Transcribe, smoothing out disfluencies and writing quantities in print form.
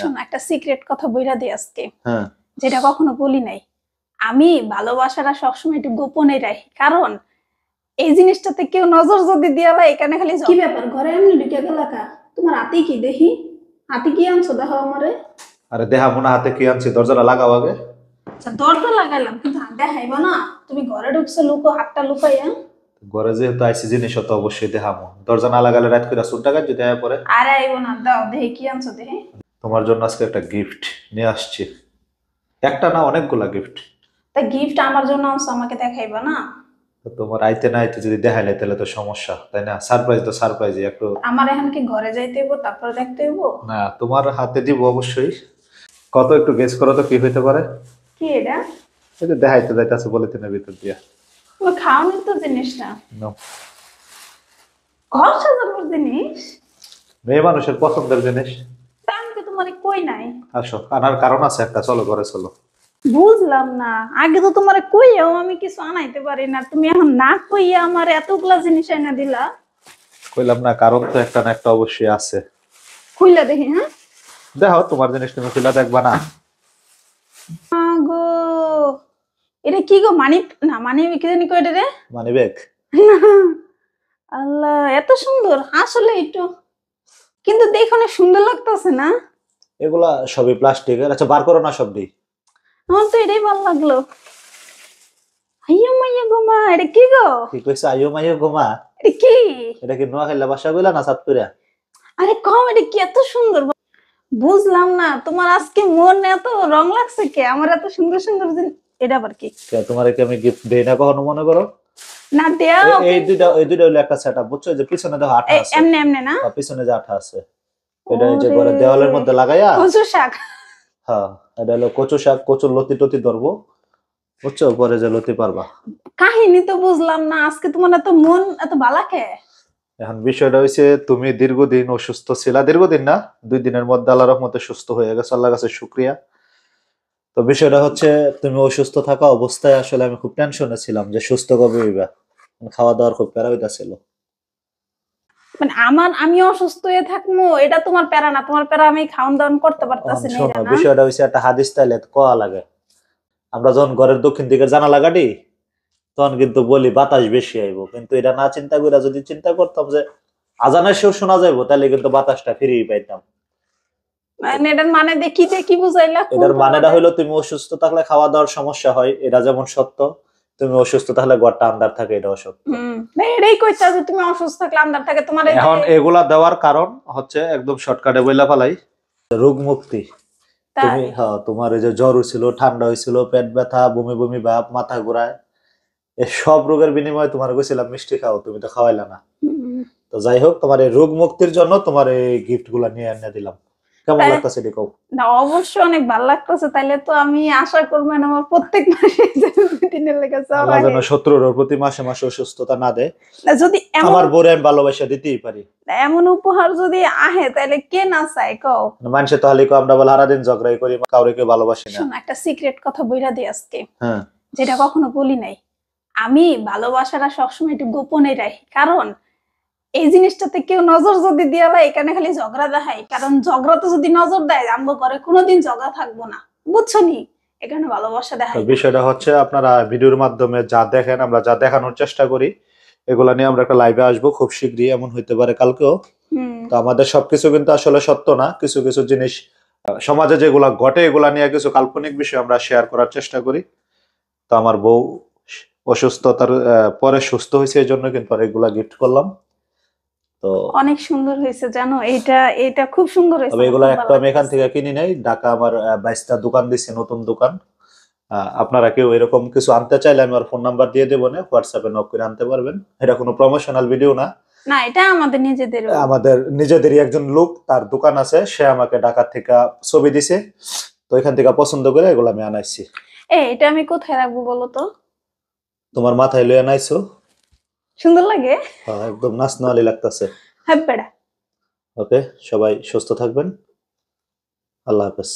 শোনো একটা সিক্রেট কথা বইরা দিই আজকে, হ্যাঁ যেটা কখনো বলি নাই। আমি ভালোবাসাটা সবসময় একটু গোপনে রাখি, কারণ এই জিনিসটাতে কেউ নজর যদি দিয়ালা এখানে খালি কি ব্যাপার ঘরে এমনি ঢুকে গেলা কা? তোমার হাতে কি দেখি? হাতে কি আনছো দেখো আমারে। আরে দেহা মনে হাতে কি আনছি, দরজাটা লাগাও আগে। আচ্ছা দরজা লাগাইলাম কিন্তু হাত দেখাইবা না। তুমি ঘরে ঢুকছো লুকো হাতটা লুকাইয়া। ঘরে যেহেতু আইসি জিনিস তো অবশ্যই দেখামো, দরজা না লাগালে রাত করে চুল টাকা যদি দেয়া পরে। আরে আইবো না, দাও দেখি কি আনছো দেখি। তোমার জন্য আজকে একটা গিফট নিয়ে আসছি, একটা না অনেকগুলা গিফট। তা গিফট আমার জন্য আনছো, আমাকে দেখাইবা না? তো তোমার আইতে না আইতে যদি দেখাইলে তাহলে তো সমস্যা, তাই না? সারপ্রাইজ তো সারপ্রাইজই একটু। আমার এখন কি ঘরে যাইতে হইব তারপর দেখতে হইব? না তোমার হাতে দিব অবশ্যই। কত একটু গেস করো তো কি হইতে পারে। কি এটা? এই যে দেখাইতে যাইতাছে পলিথিনের ভিতর দিয়া। তোমার খাওয়ানোর তো জিনিসটা, নাও। ঘর সাজানোর জিনিস। মেয়ে মানুষের পছন্দের জিনিস। তা আমি তো তোমার কই নাই। আসো, আনার কারণ আছে একটা, চলো ঘরে চলো। বুঝলাম না, আগে তো তোমার কইয়াও আমি কিছু আনাইতে পারি না, তুমি এখন না কইয়া আমার এতগুলা জিনিস এনে দিলা। কইলাম না, কারণ তো একটা না একটা অবশ্যই আছে। খুইলা দেখি। হ্যাঁ দেখো তোমার জিনিস তুমি খুলে দেখবা না? গো, এটা কি গো? মানি না, মানি কি জানি কই এটা রে? Money bag. আল্লাহ এত সুন্দর আসলে একটু, কিন্তু দেখো অনেক সুন্দর লাগতেছে না? এগুলা সবই প্লাস্টিকের। আচ্ছা বার করো না সবই। আমার তো এটাই ভালো লাগলো। হাইয়া মাইয়া গো মা, এটা কি গো? কি কইছে আইও মাইও গোমা? এটা কি? এটা কি নোয়াখালী ভাষা কইলা না সাতপুরিয়া? আরে কম, এটা কি এত সুন্দর? বুঝলাম না, তোমার আজকে মন এত রং লাগছে কে? আমার এত সুন্দর সুন্দর জিনিস, এটা আবার কি? তোমার কি আমি গিফট দেই না কখনো মনে করো? না দেয়া এই দুইটা হলো একটা সেটআপ, বুঝছো? যে পিছনে দেখো আঠা আছে। এমনে এমনে না, পিছনে যে আঠা আছে এটা এই যে ঘরে দেওয়ালের মধ্যে লাগাইয়া। কচু শাক। হ্যাঁ এটা হলো কচু শাক, কচুর লতি টতি ধরবো, বুঝছো? পরে যে লতি পারবা। কাহিনী তো বুঝলাম না, আজকে তোমার এত মন এত ভালো কে? এখন বিষয়টা হইছে তুমি দীর্ঘদিন অসুস্থ ছিলা, দীর্ঘদিন না 2 দিনের মধ্যে আল্লাহর রহমতে সুস্থ হয়ে গেছো, আল্লাহর কাছে শুকরিয়া। তো বিষয়টা হচ্ছে তুমি অসুস্থ থাকা অবস্থায় আসলে আমি খুব টেনশনে ছিলাম যে সুস্থ কবে হইবা। খাওয়া দাওয়ার খুব প্যারা হইতাছিল। মানে আমি অসুস্থ হয়ে থাকবো এটা তোমার প্যারা না? তোমার প্যারা আমি খাওন দাওয়ান করতে পারতাছি না, শোনো এটা না? বিষয়টা হইছে একটা হাদিস তাইলে কোয়া লাগে। আমরা যখন ঘরের দক্ষিণ দিকের জানালা কাটি তখন কিন্তু বলি বাতাস বেশি আইব, কিন্তু এটা না চিন্তা করে যদি চিন্তা করতাম যে আজানের সেও শোনা যাইবো তাহলে কিন্তু বাতাসটা ফিরিয়ে পাইতাম। মানে এটার মানে দেখিতে কি বুঝাইলা? এটার মানেটা হইলো তুমি অসুস্থ থাকলে খাওয়া দাওয়ার সমস্যা হয়, এটা যেমন সত্য। তুমি অসুস্থ থাকলে ঘরটা আন্ধার থাকে, এটাও সত্য। না এটাই কইতা যে তুমি অসুস্থ থাকলে আন্ধার থাকে তোমার। এখন এগুলা দেওয়ার কারণ হচ্ছে একদম শর্টকাটে বইলা ফেলাই, রোগ মুক্তি। তুমি হ্যাঁ, তোমার এই যে জ্বর হয়েছিল, ঠান্ডা হয়েছিল, পেট ব্যথা, বমি বমি ভাব, মাথা ঘোরায়, এই সব রোগের বিনিময়ে তোমার কইছিলাম মিষ্টি খাও, তুমি তো খাওয়াইলা না। তো যাই হোক, তোমার এই রোগ মুক্তির জন্য তোমার এই গিফট গুলা নিয়ে এনে দিলাম। কেমন লাগতেছে দেখো? না অবশ্যই অনেক ভালো লাগতেছে। তাইলে তো আমি আশা করবো আমার প্রত্যেক মাসে 2 দিনের লেগেছে আল্লাহ যেন শত্রুর প্রতি মাসে মাসে অসুস্থতা না দেয়। যদি আমার বউরে আমি ভালোবাসা দিতেই পারি। এমন উপহার যদি আহে তাহলে কে না চায় কও? মানুষে তাহলে আমরা বলে সারাদিন ঝগড়াই করি, কাউরে কেউ ভালোবাসি না। শোনো একটা সিক্রেট কথা বইরা দিই আজকে, হ্যাঁ যেটা কখনো বলি নাই। আমি ভালোবাসাটা সবসময় একটু গোপনে রাখি, কারণ এই জিনিসটাতে কেউ নজর যদি দিয়ালা এখানে খালি ঝগড়া দেখাই, কারণ ঝগড়াতে যদি নজর দেয় আমগো ঘরে কোনোদিন ঝগড়া থাকবো না, বুঝছো নি? এখানে ভালোবাসা দেখাই। বিষয়টা হচ্ছে আপনারা ভিডিওর মাধ্যমে যা দেখেন, আমরা যা দেখানোর চেষ্টা করি এগুলা নিয়ে আমরা একটা লাইভে আসবো খুব শীঘ্রই, এমন হইতে পারে কালকেও। তো আমাদের সবকিছু কিন্তু আসলে সত্য না, কিছু কিছু জিনিস সমাজে যেগুলা ঘটে এগুলা নিয়ে কিছু কাল্পনিক বিষয় আমরা শেয়ার করার চেষ্টা করি। তো আমার বউ অসুস্থতার পরে সুস্থ হয়েছে, এই জন্য কিন্তু এগুলা গিফট করলাম। তো অনেক সুন্দর হয়েছে জানো, এটা খুব সুন্দর হয়েছে। তবে এগুলা একটা আমি এখান থেকে কিনি নাই, ঢাকা আমার 22টা দোকান দিচ্ছে, নতুন দোকান। আপনারা কেউ এরকম কিছু আনতে চাইলে আমি আমার ফোন নাম্বার দিয়ে দেবো, না হোয়াটসঅ্যাপে নক করে আনতে পারবেন। এটা কোনো প্রমোশনাল ভিডিও না, না এটা আমাদের নিজেদেরই একজন লোক, তার দোকান আছে, সে আমাকে ঢাকা থেকে ছবি দিছে, তো এখান থেকে পছন্দ করে এগুলো আমি আনাইছি। এটা আমি কোথায় রাখবো বলো তো? তোমার মাথায় লয়ে আনাইছো, সুন্দর লাগে। হ্যাঁ একদম নাচনালি লাগতেছে। হ্যাঁ বেড়া। ওকে, সবাই সুস্থ থাকবেন, আল্লাহ হাফেজ।